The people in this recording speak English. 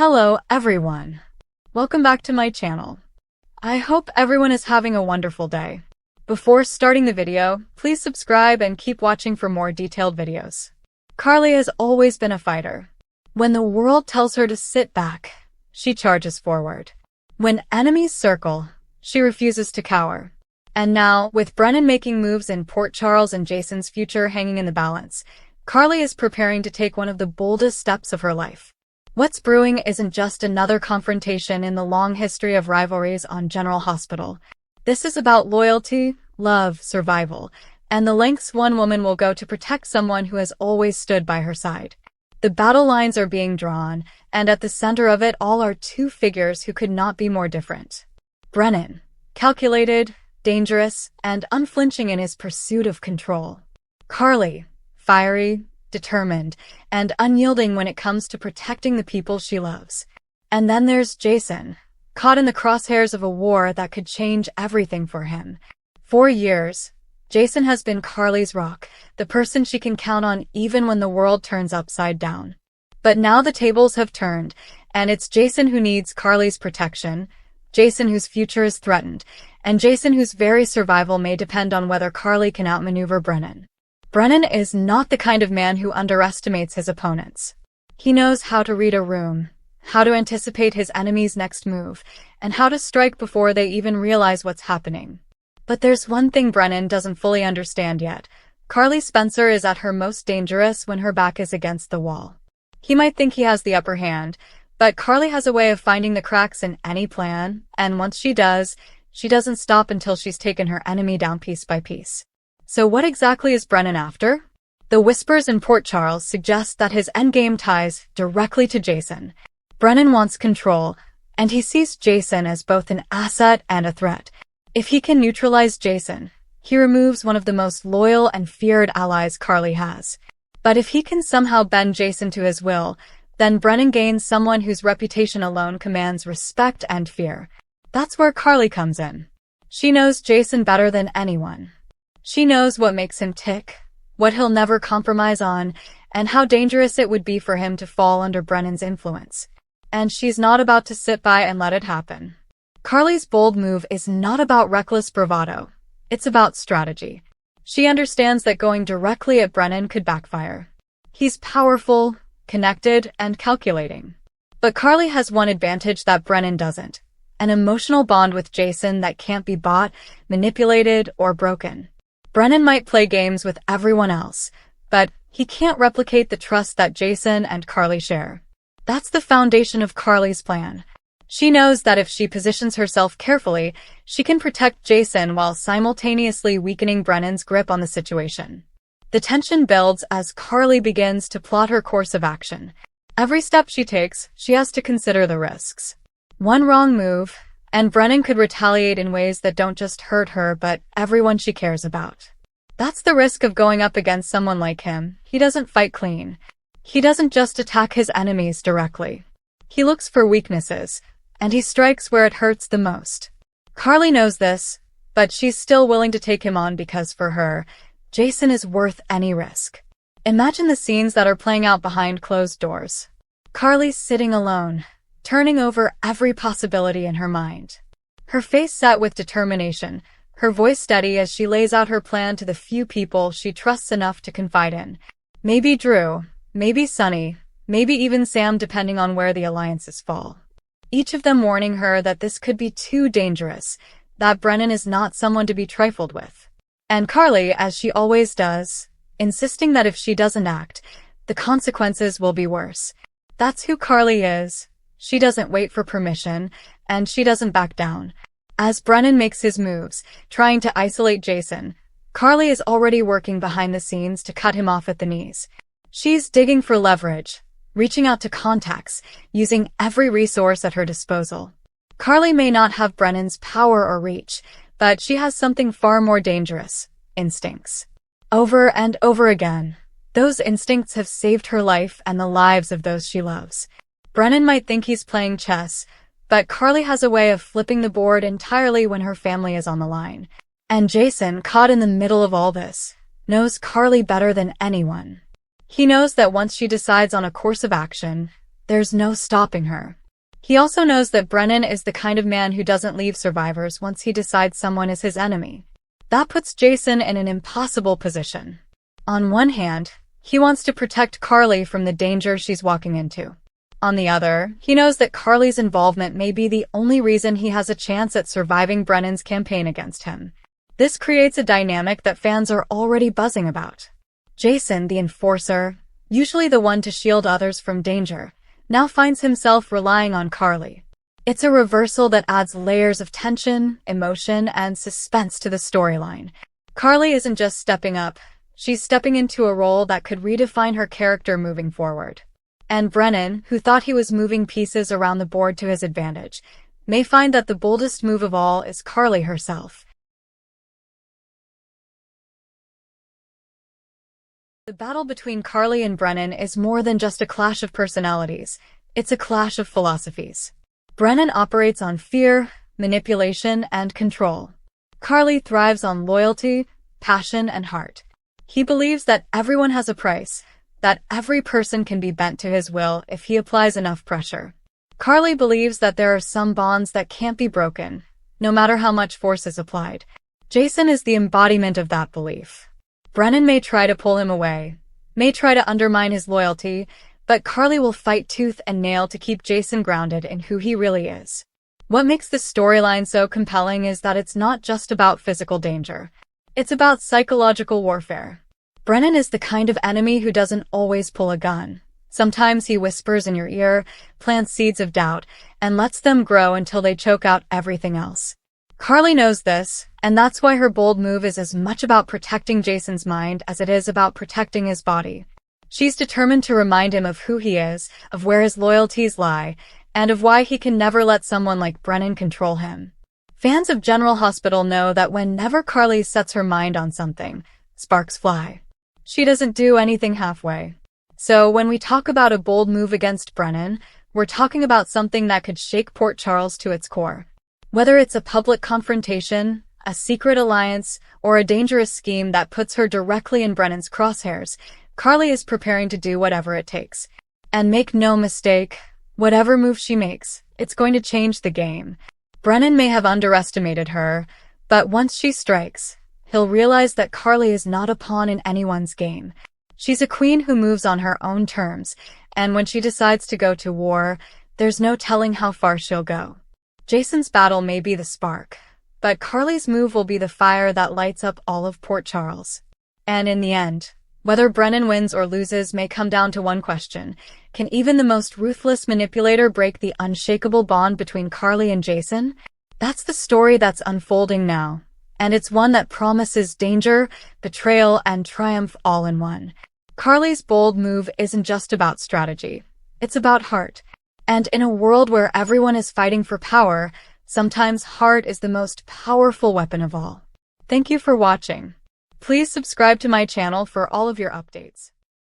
Hello everyone. Welcome back to my channel. I hope everyone is having a wonderful day. Before starting the video, please subscribe and keep watching for more detailed videos. Carly has always been a fighter. When the world tells her to sit back, she charges forward. When enemies circle, she refuses to cower. And now, with Brennan making moves in Port Charles and Jason's future hanging in the balance, Carly is preparing to take one of the boldest steps of her life. What's brewing isn't just another confrontation in the long history of rivalries on General Hospital. This is about loyalty, love, survival, and the lengths one woman will go to protect someone who has always stood by her side. The battle lines are being drawn, and at the center of it all are two figures who could not be more different. Brennan, calculated, dangerous, and unflinching in his pursuit of control. Carly, fiery, determined, and unyielding when it comes to protecting the people she loves. And then there's Jason, caught in the crosshairs of a war that could change everything for him. For years, Jason has been Carly's rock, the person she can count on even when the world turns upside down. But now the tables have turned, and it's Jason who needs Carly's protection, Jason whose future is threatened, and Jason whose very survival may depend on whether Carly can outmaneuver Brennan. Brennan is not the kind of man who underestimates his opponents. He knows how to read a room, how to anticipate his enemy's next move, and how to strike before they even realize what's happening. But there's one thing Brennan doesn't fully understand yet. Carly Spencer is at her most dangerous when her back is against the wall. He might think he has the upper hand, but Carly has a way of finding the cracks in any plan, and once she does, she doesn't stop until she's taken her enemy down piece by piece. So what exactly is Brennan after? The whispers in Port Charles suggest that his endgame ties directly to Jason. Brennan wants control, and he sees Jason as both an asset and a threat. If he can neutralize Jason, he removes one of the most loyal and feared allies Carly has. But if he can somehow bend Jason to his will, then Brennan gains someone whose reputation alone commands respect and fear. That's where Carly comes in. She knows Jason better than anyone. She knows what makes him tick, what he'll never compromise on, and how dangerous it would be for him to fall under Brennan's influence. And she's not about to sit by and let it happen. Carly's bold move is not about reckless bravado. It's about strategy. She understands that going directly at Brennan could backfire. He's powerful, connected, and calculating. But Carly has one advantage that Brennan doesn't: an emotional bond with Jason that can't be bought, manipulated, or broken. Brennan might play games with everyone else, but he can't replicate the trust that Jason and Carly share. That's the foundation of Carly's plan. She knows that if she positions herself carefully, she can protect Jason while simultaneously weakening Brennan's grip on the situation. The tension builds as Carly begins to plot her course of action. Every step she takes, she has to consider the risks. One wrong move, and Brennan could retaliate in ways that don't just hurt her but everyone she cares about. That's the risk of going up against someone like him. He doesn't fight clean. He doesn't just attack his enemies directly. He looks for weaknesses, and he strikes where it hurts the most. Carly knows this, but she's still willing to take him on because for her, Jason is worth any risk. Imagine the scenes that are playing out behind closed doors. Carly's sitting alone, turning over every possibility in her mind. Her face set with determination, her voice steady as she lays out her plan to the few people she trusts enough to confide in. Maybe Drew, maybe Sonny, maybe even Sam, depending on where the alliances fall. Each of them warning her that this could be too dangerous, that Brennan is not someone to be trifled with. And Carly, as she always does, insisting that if she doesn't act, the consequences will be worse. That's who Carly is. She doesn't wait for permission, and she doesn't back down. As Brennan makes his moves, trying to isolate Jason, Carly is already working behind the scenes to cut him off at the knees. She's digging for leverage, reaching out to contacts, using every resource at her disposal. Carly may not have Brennan's power or reach, but she has something far more dangerous: instincts. Over and over again, those instincts have saved her life and the lives of those she loves. Brennan might think he's playing chess, but Carly has a way of flipping the board entirely when her family is on the line. And Jason, caught in the middle of all this, knows Carly better than anyone. He knows that once she decides on a course of action, there's no stopping her. He also knows that Brennan is the kind of man who doesn't leave survivors once he decides someone is his enemy. That puts Jason in an impossible position. On one hand, he wants to protect Carly from the danger she's walking into. On the other, he knows that Carly's involvement may be the only reason he has a chance at surviving Brennan's campaign against him. This creates a dynamic that fans are already buzzing about. Jason, the enforcer, usually the one to shield others from danger, now finds himself relying on Carly. It's a reversal that adds layers of tension, emotion, and suspense to the storyline. Carly isn't just stepping up, she's stepping into a role that could redefine her character moving forward. And Brennan, who thought he was moving pieces around the board to his advantage, may find that the boldest move of all is Carly herself. The battle between Carly and Brennan is more than just a clash of personalities. It's a clash of philosophies. Brennan operates on fear, manipulation, and control. Carly thrives on loyalty, passion, and heart. He believes that everyone has a price, that every person can be bent to his will if he applies enough pressure. Carly believes that there are some bonds that can't be broken, no matter how much force is applied. Jason is the embodiment of that belief. Brennan may try to pull him away, may try to undermine his loyalty, but Carly will fight tooth and nail to keep Jason grounded in who he really is. What makes this storyline so compelling is that it's not just about physical danger. It's about psychological warfare. Brennan is the kind of enemy who doesn't always pull a gun. Sometimes he whispers in your ear, plants seeds of doubt, and lets them grow until they choke out everything else. Carly knows this, and that's why her bold move is as much about protecting Jason's mind as it is about protecting his body. She's determined to remind him of who he is, of where his loyalties lie, and of why he can never let someone like Brennan control him. Fans of General Hospital know that whenever Carly sets her mind on something, sparks fly. She doesn't do anything halfway. So when we talk about a bold move against Brennan, we're talking about something that could shake Port Charles to its core. Whether it's a public confrontation, a secret alliance, or a dangerous scheme that puts her directly in Brennan's crosshairs, Carly is preparing to do whatever it takes. And make no mistake, whatever move she makes, it's going to change the game. Brennan may have underestimated her, but once she strikes, he'll realize that Carly is not a pawn in anyone's game. She's a queen who moves on her own terms, and when she decides to go to war, there's no telling how far she'll go. Jason's battle may be the spark, but Carly's move will be the fire that lights up all of Port Charles. And in the end, whether Brennan wins or loses may come down to one question. Can even the most ruthless manipulator break the unshakable bond between Carly and Jason? That's the story that's unfolding now, and it's one that promises danger, betrayal, and triumph all in one. Carly's bold move isn't just about strategy. It's about heart. And in a world where everyone is fighting for power, sometimes heart is the most powerful weapon of all. Thank you for watching. Please subscribe to my channel for all of your updates.